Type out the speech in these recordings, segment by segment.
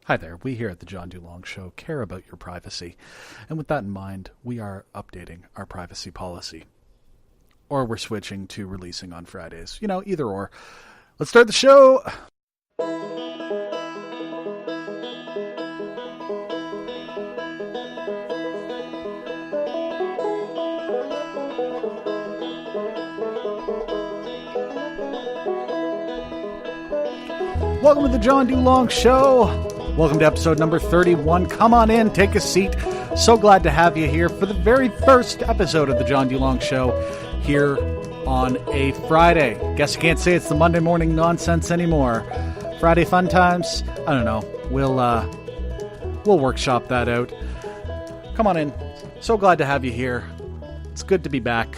Hi there, we here at the John DuLong Show care about your privacy, and with that in mind, we are updating our privacy policy. Or we're switching to releasing on Fridays. You know, either or. Let's start the show! Welcome to the John DuLong Show! Welcome to episode number 31. Come on in, take a seat. So glad to have you here for the very first episode of the John DuLong Show here on a Friday. Guess you can't say it's the Monday morning nonsense anymore. Friday fun times? I don't know. We'll workshop that out. Come on in. So glad to have you here. It's good to be back.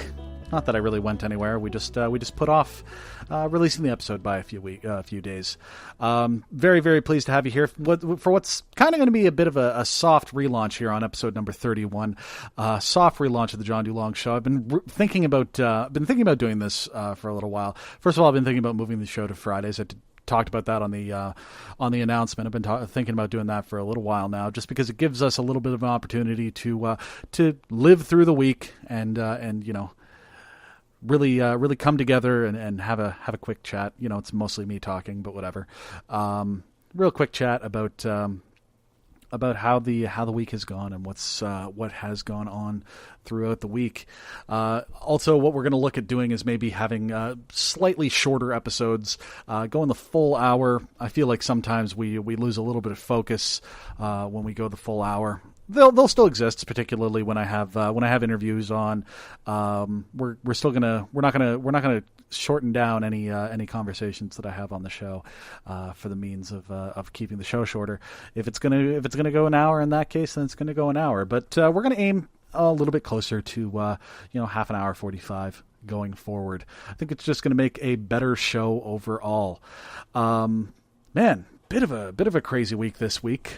Not that I really went anywhere. We just put off releasing the episode by a few days. Very, very pleased to have you here for what's kind of going to be a bit of a soft relaunch here on episode number 31. Soft relaunch of the John DuLong Show. I've been thinking about doing this for a little while. First of all, I've been thinking about moving the show to Fridays. I talked about that on the announcement. I've been thinking about doing that for a little while now, just because it gives us a little bit of an opportunity to live through the week and you know, really come together and have a quick chat. You know, it's mostly me talking, but whatever. Real quick chat about how the week has gone and what has gone on throughout the week. Also, what we're going to look at doing is maybe having slightly shorter episodes, going the full hour. I feel like sometimes we lose a little bit of focus when we go the full hour. They'll still exist, particularly when I have interviews on. We're not gonna shorten down any conversations that I have on the show for the means of keeping the show shorter. If it's gonna go an hour, in that case, then it's gonna go an hour. But we're gonna aim a little bit closer to half an hour 45 going forward. I think it's just gonna make a better show overall. Man, bit of a crazy week this week.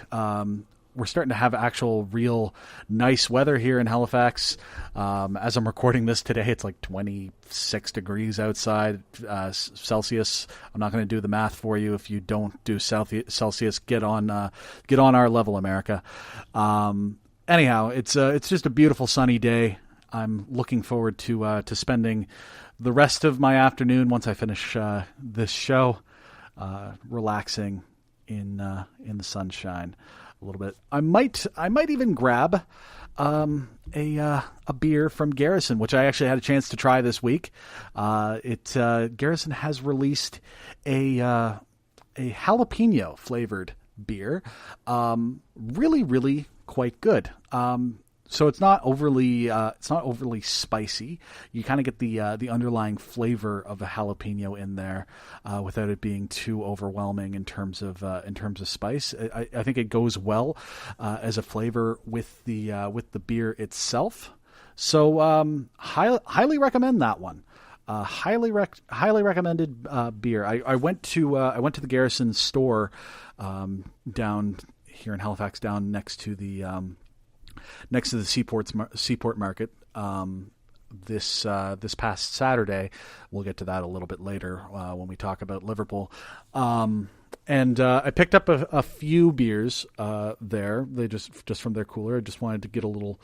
We're starting to have actual real nice weather here in Halifax. As I'm recording this today, it's like 26 degrees outside, Celsius. I'm not going to do the math for you. If you don't do Celsius, get on our level, America. Anyhow, it's just a beautiful sunny day. I'm looking forward to spending the rest of my afternoon once I finish this show, relaxing in the sunshine a little bit. I might even grab a beer from Garrison, which I actually had a chance to try this week. Garrison has released a jalapeno flavored beer. Really, really quite good. So it's not overly spicy. You kind of get the underlying flavor of a jalapeno in there without it being too overwhelming in terms of spice. I think it goes well as a flavor with the beer itself. So highly recommend that one. Highly recommended beer. I went to the Garrison store down here in Halifax, down next to the Seaport Market this past Saturday. We'll get to that a little bit later when we talk about Liverpool. And I picked up a few beers there. They just from their cooler. I just wanted to get a little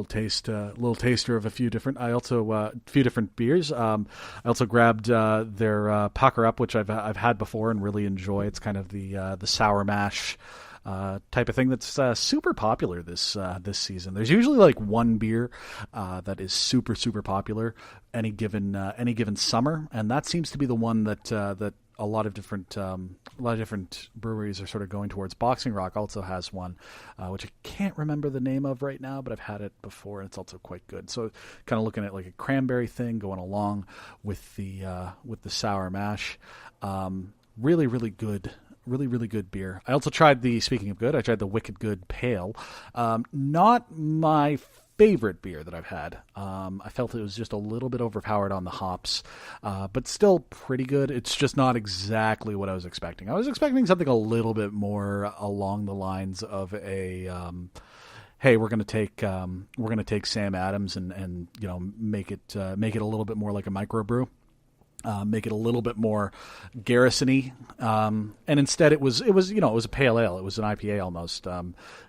taster of a few different beers. I also grabbed their Pucker Up, which I've had before and really enjoy. It's kind of the sour mash type of thing that's super popular this season. There's usually like one beer that is super popular any given summer, and that seems to be the one that a lot of different breweries are sort of going towards. Boxing Rock also has one, which I can't remember the name of right now, but I've had it before, and it's also quite good. So kind of looking at like a cranberry thing going along with the sour mash. Really, really good. Really, really good beer. I also tried speaking of good, I tried the Wicked Good Pale. Not my favorite beer that I've had. I felt it was just a little bit overpowered on the hops, but still pretty good. It's just not exactly what I was expecting. I was expecting something a little bit more along the lines of a, hey, we're going to take Sam Adams and make it a little bit more like a microbrew. make it a little bit more garrisony. And instead it was a pale ale. It was an IPA almost.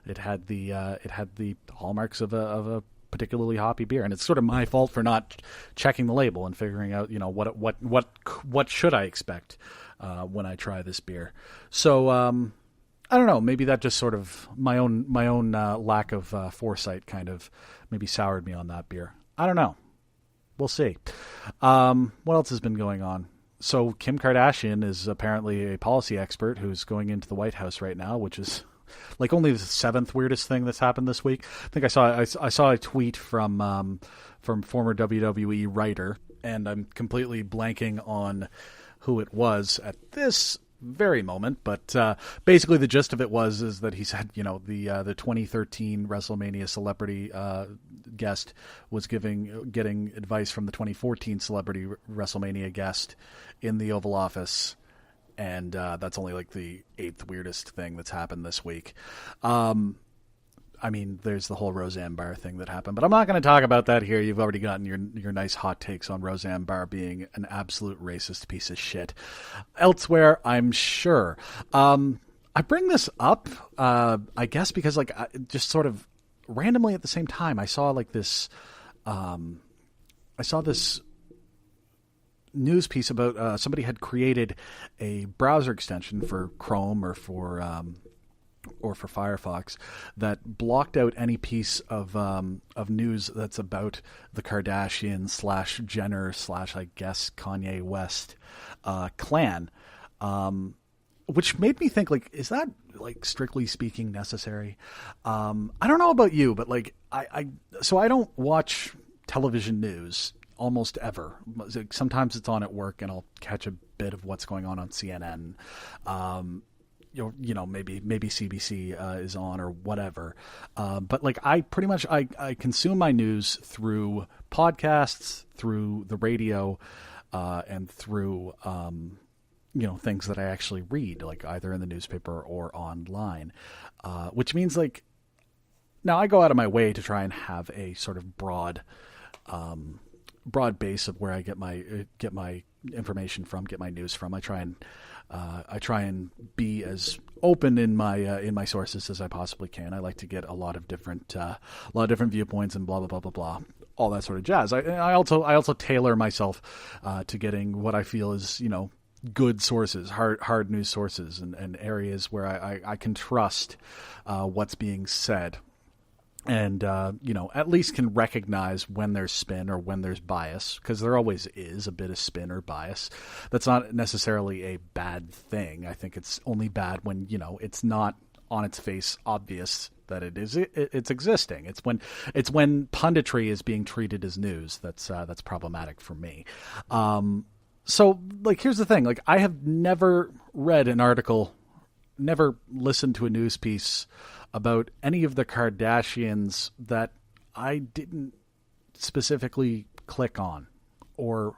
It had the hallmarks of a particularly hoppy beer, and it's sort of my fault for not checking the label and figuring out, what should I expect when I try this beer. So I don't know, maybe that just sort of my own lack of foresight kind of maybe soured me on that beer. I don't know. We'll see. What else has been going on? So Kim Kardashian is apparently a policy expert who's going into the White House right now, which is like only the seventh weirdest thing that's happened this week. I think I saw a tweet from former WWE writer, and I'm completely blanking on who it was at this very moment, but basically the gist of it is that he said, the 2013 WrestleMania celebrity guest was getting advice from the 2014 celebrity WrestleMania guest in the Oval Office, and that's only like the eighth weirdest thing that's happened this week. I mean, there's the whole Roseanne Barr thing that happened, but I'm not going to talk about that here. You've already gotten your nice hot takes on Roseanne Barr being an absolute racist piece of shit. Elsewhere, I'm sure. I bring this up, I guess, because just sort of randomly at the same time, I saw this news piece about somebody had created a browser extension for Chrome or for Firefox that blocked out any piece of news that's about the Kardashian / Jenner / I guess Kanye West clan, which made me think, is that strictly speaking necessary? I don't know about you, but I don't watch television news almost ever. Sometimes it's on at work and I'll catch a bit of what's going on CNN. Maybe CBC is on or whatever. But I pretty much, I consume my news through podcasts, through the radio, and through, things that I actually read, either in the newspaper or online. Which means now I go out of my way to try and have a sort of broad base of where I get my information from, get my news from. I try and be as open in my sources as I possibly can. I like to get a lot of different viewpoints and blah blah blah blah blah, all that sort of jazz. I also tailor myself to getting what I feel is good sources, hard news sources, and areas where I can trust what's being said. And, at least can recognize when there's spin or when there's bias, because there always is a bit of spin or bias. That's not necessarily a bad thing. I think it's only bad when, it's not on its face obvious that it's existing. It's when punditry is being treated as news that's problematic for me. So here's the thing, I have never read an article, never listened to a news piece about any of the Kardashians that I didn't specifically click on or,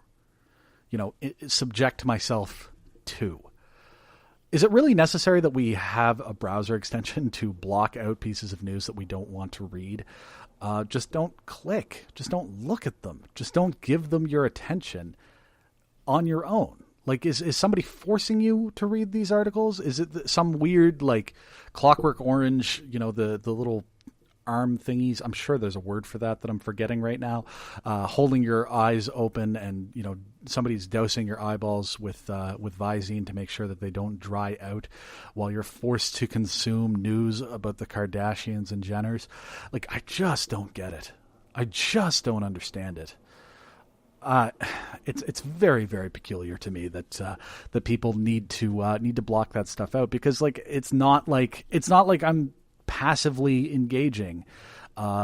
subject myself to. Is it really necessary that we have a browser extension to block out pieces of news that we don't want to read? Just don't click. Just don't look at them. Just don't give them your attention on your own. Is somebody forcing you to read these articles? Is it some weird, Clockwork Orange, the little arm thingies? I'm sure there's a word for that I'm forgetting right now. Holding your eyes open and, somebody's dousing your eyeballs with Visine to make sure that they don't dry out while you're forced to consume news about the Kardashians and Jenners. I just don't get it. I just don't understand it. It's very, very peculiar to me that people need to block that stuff out, because it's not like I'm passively engaging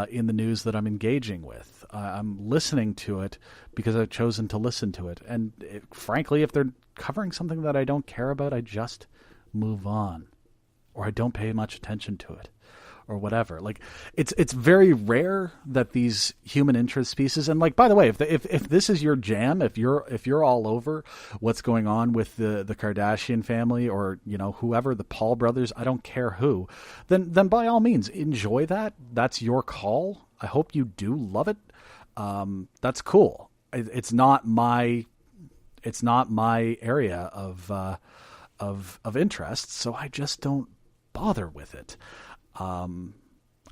in the news that I'm engaging with. I'm listening to it because I've chosen to listen to it, and frankly, if they're covering something that I don't care about, I just move on, or I don't pay much attention to it, or whatever. It's very rare that these human interest pieces, and by the way, if this is your jam, if you're all over what's going on with the Kardashian family, or whoever, the Paul brothers, I don't care who, then by all means enjoy that. That's your call. I hope you do love it. That's cool. It's not my it's not my area of interest, so I just don't bother with it. I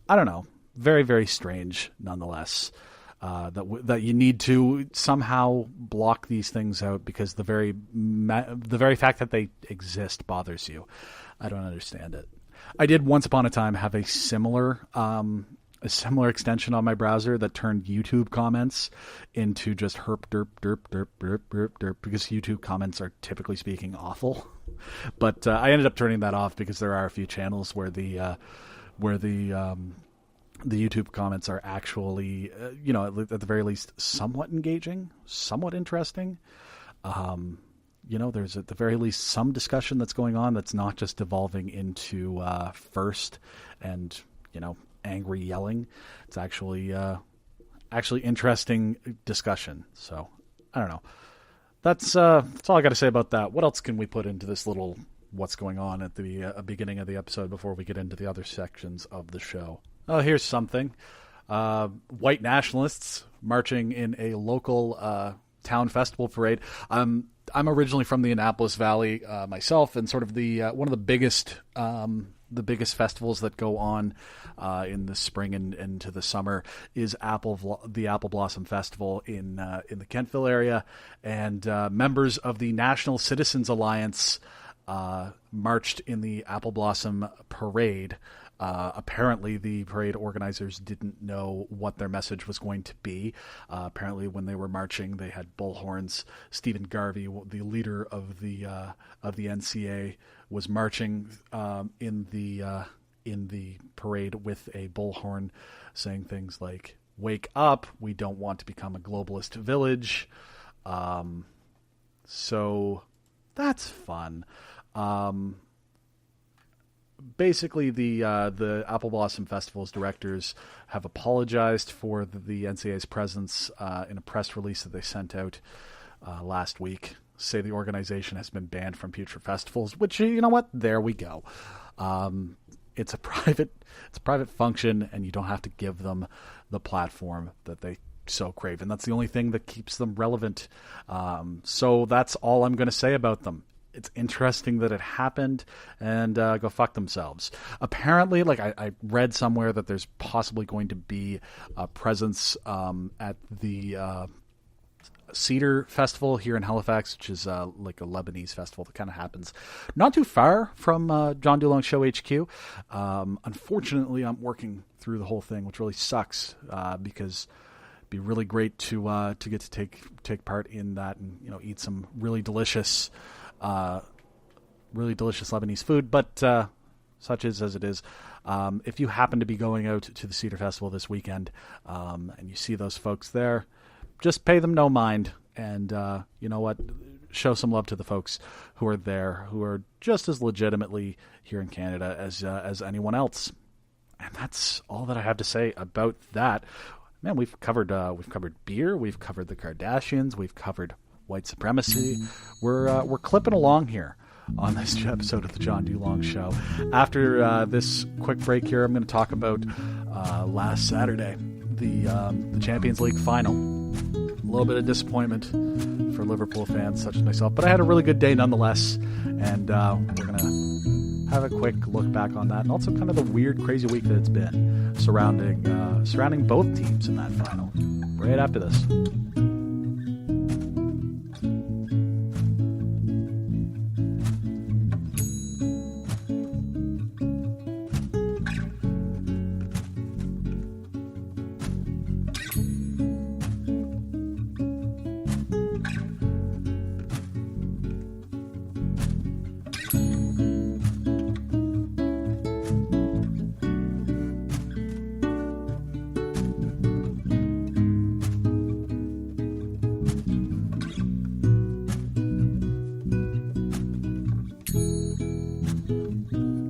don't know. Very, very strange, nonetheless. That you need to somehow block these things out because the very fact that they exist bothers you. I don't understand it. I did once upon a time have a similar extension on my browser that turned YouTube comments into just herp derp derp derp derp derp derp because YouTube comments are typically speaking awful. But I ended up turning that off because there are a few channels where the YouTube comments are actually, at the very least, somewhat engaging, somewhat interesting. There's at the very least some discussion that's going on that's not just devolving into first and, angry yelling. It's actually interesting discussion. So I don't know. That's all I got to say about that. What else can we put into this little what's going on at the beginning of the episode before we get into the other sections of the show? Oh, here's something. White nationalists marching in a local town festival parade. I'm originally from the Annapolis Valley myself, and sort of one of the biggest festivals that go on in the spring and into the summer is the Apple Blossom Festival in the Kentville area, and members of the National Citizens Alliance marched in the Apple Blossom Parade. Apparently the parade organizers didn't know what their message was going to be. Apparently when they were marching, they had bullhorns. Stephen Garvey, the leader of the NCA, was marching in the parade with a bullhorn, saying things like, "Wake up, we don't want to become a globalist village." So that's fun. Basically, the Apple Blossom Festival's directors have apologized for the NCA's presence in a press release that they sent out last week. Say the organization has been banned from future festivals, which, you know what? There we go. It's a private function, and you don't have to give them the platform that they so crave, and that's the only thing that keeps them relevant. So that's all I'm going to say about them. It's interesting that it happened, and go fuck themselves. Apparently, I read somewhere that there's possibly going to be a presence at the Cedar Festival here in Halifax, which is like a Lebanese festival that kind of happens not too far from John DeLong Show HQ. Unfortunately, I'm working through the whole thing, which really sucks because it'd be really great to get to take part in that and eat some really delicious Lebanese food, but such is as it is. If you happen to be going out to the Cedar Festival this weekend and you see those folks there, just pay them no mind, and you know what? Show some love to the folks who are there, who are just as legitimately here in Canada as anyone else. And that's all that I have to say about that. Man, we've covered beer, we've covered the Kardashians, we've covered white supremacy. We're clipping along here on this episode of the John DeLong Show. After this quick break here, I'm going to talk about last Saturday, the Champions League final. A little bit of disappointment for Liverpool fans such as myself, but I had a really good day nonetheless, and we're going to have a quick look back on that, and also kind of the weird, crazy week that it's been surrounding both teams in that final. Right after this.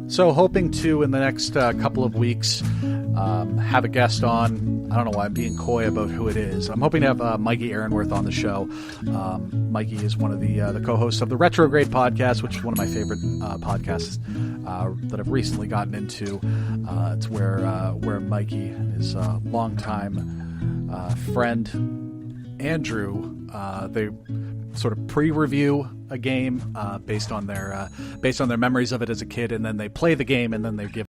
So hoping to, in the next couple of weeks, have a guest on. I don't know why I'm being coy about who it is. I'm hoping to have Mikey Aaronworth on the show. Mikey is one of the co-hosts of the Retrograde podcast, which is one of my favorite podcasts that I've recently gotten into. It's where Mikey and his longtime friend Andrew, they sort of pre-review a game based on their memories of it as a kid, and then they play the game, and then they give